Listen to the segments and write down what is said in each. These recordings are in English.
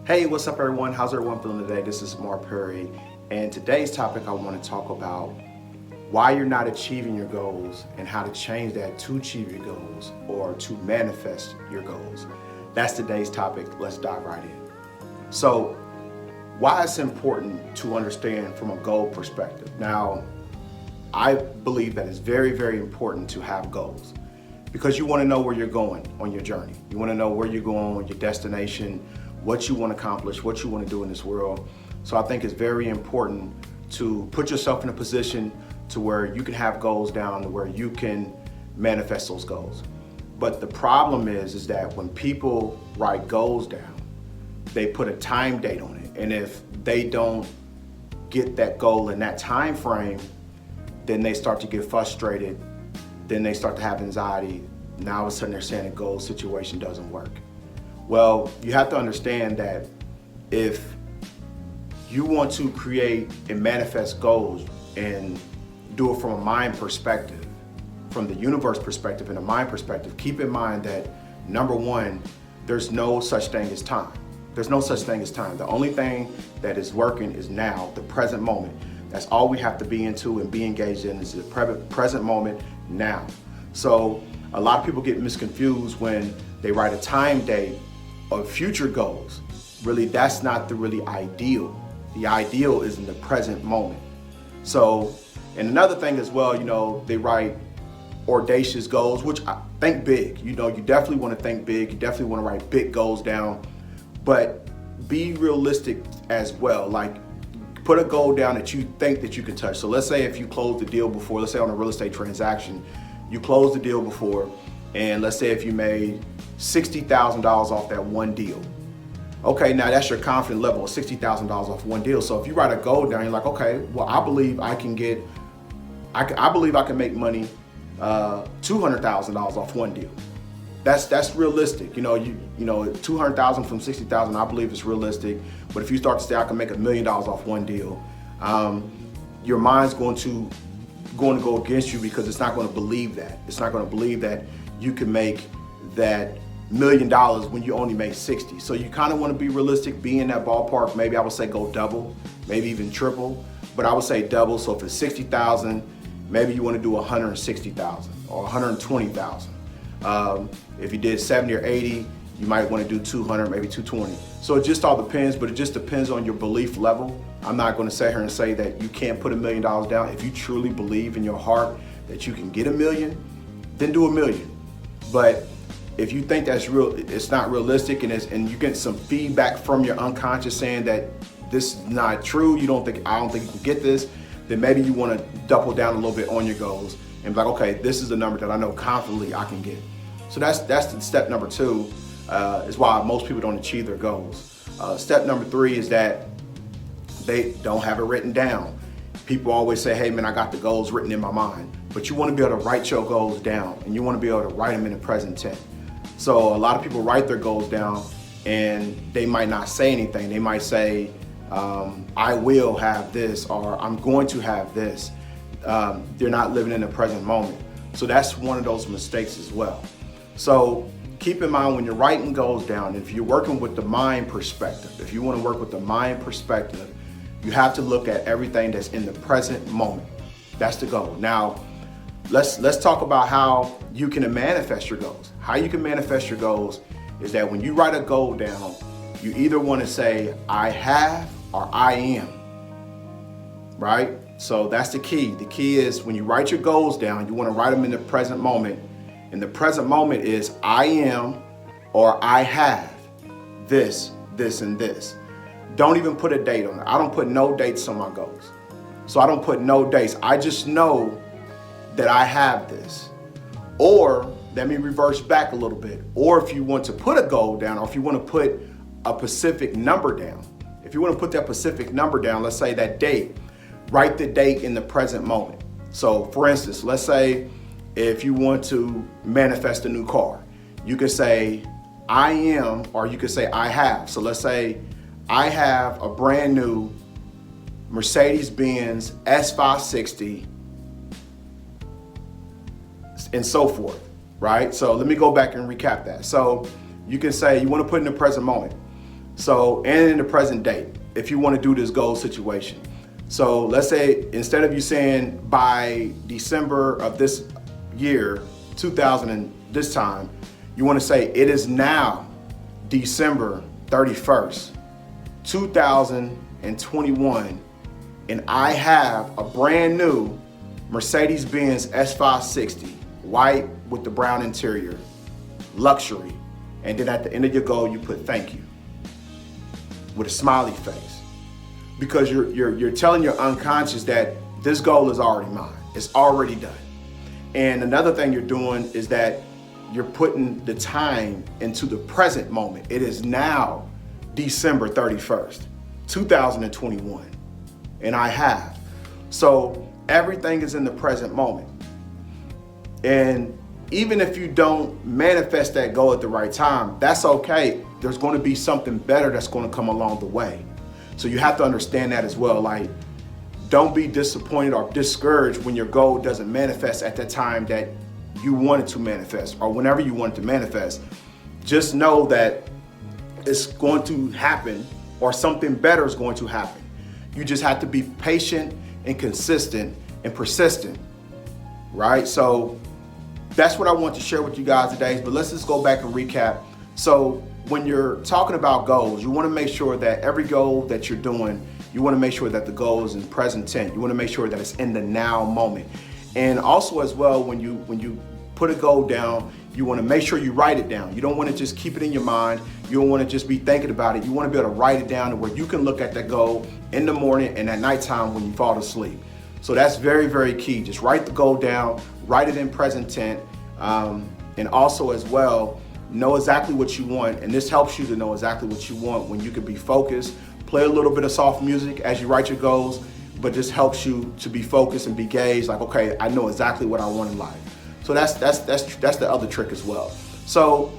Hey, what's up, everyone? How's everyone feeling today? This is Mark Perry, and today's topic I want to talk about why you're not achieving your goals and how to change that to achieve your goals or to manifest your goals. That's today's topic. Let's dive right in. So, why it's important to understand from a goal perspective. Now, I believe that it's very, very important to have goals because you want to know where you're going on your journey. You want to know where you're going, your destination, what you want to accomplish, what you want to do in this world. So I think it's very important to put yourself in a position to where you can have goals down to where you can manifest those goals. But the problem is that when people write goals down, they put a time date on it. And if they don't get that goal in that time frame, then they start to get frustrated. Then they start to have anxiety. Now all of a sudden they're saying a goal situation doesn't work. Well, you have to understand that if you want to create and manifest goals and do it from a mind perspective, from the universe perspective and a mind perspective, keep in mind that number one, there's no such thing as time. There's no such thing as time. The only thing that is working is now, the present moment. That's all we have to be into and be engaged in is the present moment now. So a lot of people get misconfused when they write a time date of future goals. Really, that's not the really ideal. The ideal is in the present moment. So, and another thing as well, they write audacious goals, which I think big. You definitely want to think big. You definitely want to write big goals down, but be realistic as well. Like, put a goal down that you think that you can touch. So let's say if you close the deal before, let's say on a real estate transaction, you closed the deal before, and let's say if you made $60,000 off that one deal. Okay, now that's your confidence level of $60,000 off one deal. So if you write a goal down, you're like, okay, well, I believe I can make money $200,000 off one deal. That's realistic. 200,000 from 60,000, I believe it's realistic. But if you start to say I can make $1 million off one deal, your mind's going to go against you because it's not going to believe that. It's not going to believe that you can make that $1 million when you only make 60. So you kind of want to be realistic, be in that ballpark. Maybe I would say go double, maybe even triple, but I would say double. So if it's 60,000, maybe you want to do 160,000 or 120,000. If you did 70 or 80, you might want to do 200, maybe 220. So it just all depends, but it just depends on your belief level. I'm not going to sit here and say that you can't put $1 million down. If you truly believe in your heart that you can get $1 million, then do $1 million. But if you think that's real, it's not realistic, and you get some feedback from your unconscious saying that this is not true, I don't think you can get this, then maybe you want to double down a little bit on your goals and be like, okay, this is a number that I know confidently I can get. So that's the step number two, is why most people don't achieve their goals. Step number three is that they don't have it written down. People always say, hey man, I got the goals written in my mind, but you want to be able to write your goals down, and you want to be able to write them in the present tense. So a lot of people write their goals down and they might not say anything. They might say, I will have this, or I'm going to have this. They're not living in the present moment. So that's one of those mistakes as well. So keep in mind when you're writing goals down, if you're working with the mind perspective, if you want to work with the mind perspective, you have to look at everything that's in the present moment. That's the goal. Now, let's talk about how you can manifest your goals. How you can manifest your goals is that when you write a goal down, you either want to say, I have or I am, right? So that's the key. The key is when you write your goals down, you want to write them in the present moment. And the present moment is I am or I have this, this, and this. Don't even put a date on it. I don't put no dates on my goals. So I don't put no dates. I just know that I have this. Or let me reverse back a little bit. Or if you want to put a goal down, or if you want to put a specific number down, if you want to put that specific number down, let's say that date, write the date in the present moment. So for instance, let's say if you want to manifest a new car, you could say I am, or you could say I have. So let's say I have a brand new Mercedes-Benz S560 and so forth, right? So let me go back and recap that. So you can say you want to put in the present moment. So, and in the present date, if you want to do this goal situation. So let's say instead of you saying by December of this year, 2000 and this time, you want to say it is now December 31st, 2021, and I have a brand new Mercedes-Benz S560, white with the brown interior, luxury. And then at the end of your goal, you put thank you with a smiley face, because you're telling your unconscious that this goal is already mine. It's already done. And another thing you're doing is that you're putting the time into the present moment. It is now December 31st, 2021, and I have. So everything is in the present moment. And even if you don't manifest that goal at the right time, that's okay. There's going to be something better that's going to come along the way. So you have to understand that as well. Like, don't be disappointed or discouraged when your goal doesn't manifest at the time that you want it to manifest, or whenever you want it to manifest. Just know that it's going to happen, or something better is going to happen. You just have to be patient and consistent and persistent, right? So that's what I want to share with you guys today. But let's just go back and recap. So when you're talking about goals, you want to make sure that every goal that you're doing, you want to make sure that the goal is in present tense. You want to make sure that it's in the now moment. And also as well, when you put a goal down, you want to make sure you write it down. You don't want to just keep it in your mind. You don't want to just be thinking about it. You want to be able to write it down to where you can look at that goal in the morning and at nighttime when you fall asleep. So that's very, very key. Just write the goal down, write it in present tense, and also as well, know exactly what you want. And this helps you to know exactly what you want when you can be focused. Play a little bit of soft music as you write your goals, but this helps you to be focused and be gauged, like, okay, I know exactly what I want in life. So that's the other trick as well. So,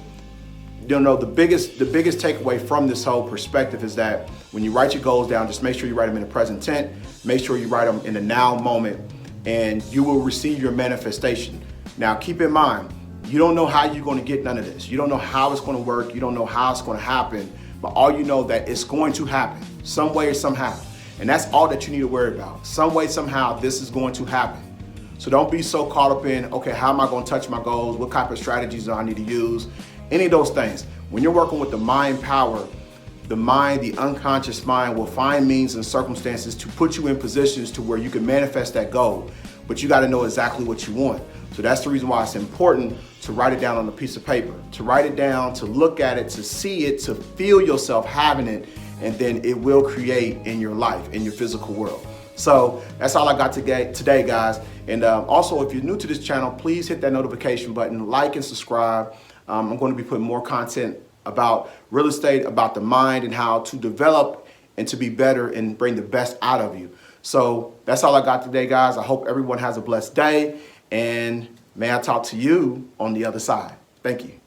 you know, the biggest takeaway from this whole perspective is that when you write your goals down, just make sure you write them in the present tense, make sure you write them in the now moment, and you will receive your manifestation. Now, keep in mind, you don't know how you're going to get none of this. You don't know how it's going to work. You don't know how it's going to happen, but all you know that it's going to happen some way or somehow. And that's all that you need to worry about. Some way, somehow, this is going to happen. So don't be so caught up in, okay, how am I going to touch my goals? What type of strategies do I need to use? Any of those things. When you're working with the mind power, the mind, the unconscious mind will find means and circumstances to put you in positions to where you can manifest that goal. But you got to know exactly what you want. So that's the reason why it's important to write it down on a piece of paper, to write it down, to look at it, to see it, to feel yourself having it, and then it will create in your life, in your physical world. So that's all I got today, guys. And also, if you're new to this channel, please hit that notification button, like and subscribe. I'm going to be putting more content about real estate, about the mind, and how to develop and to be better and bring the best out of you. So that's all I got today, guys. I hope everyone has a blessed day, and may I talk to you on the other side. Thank you.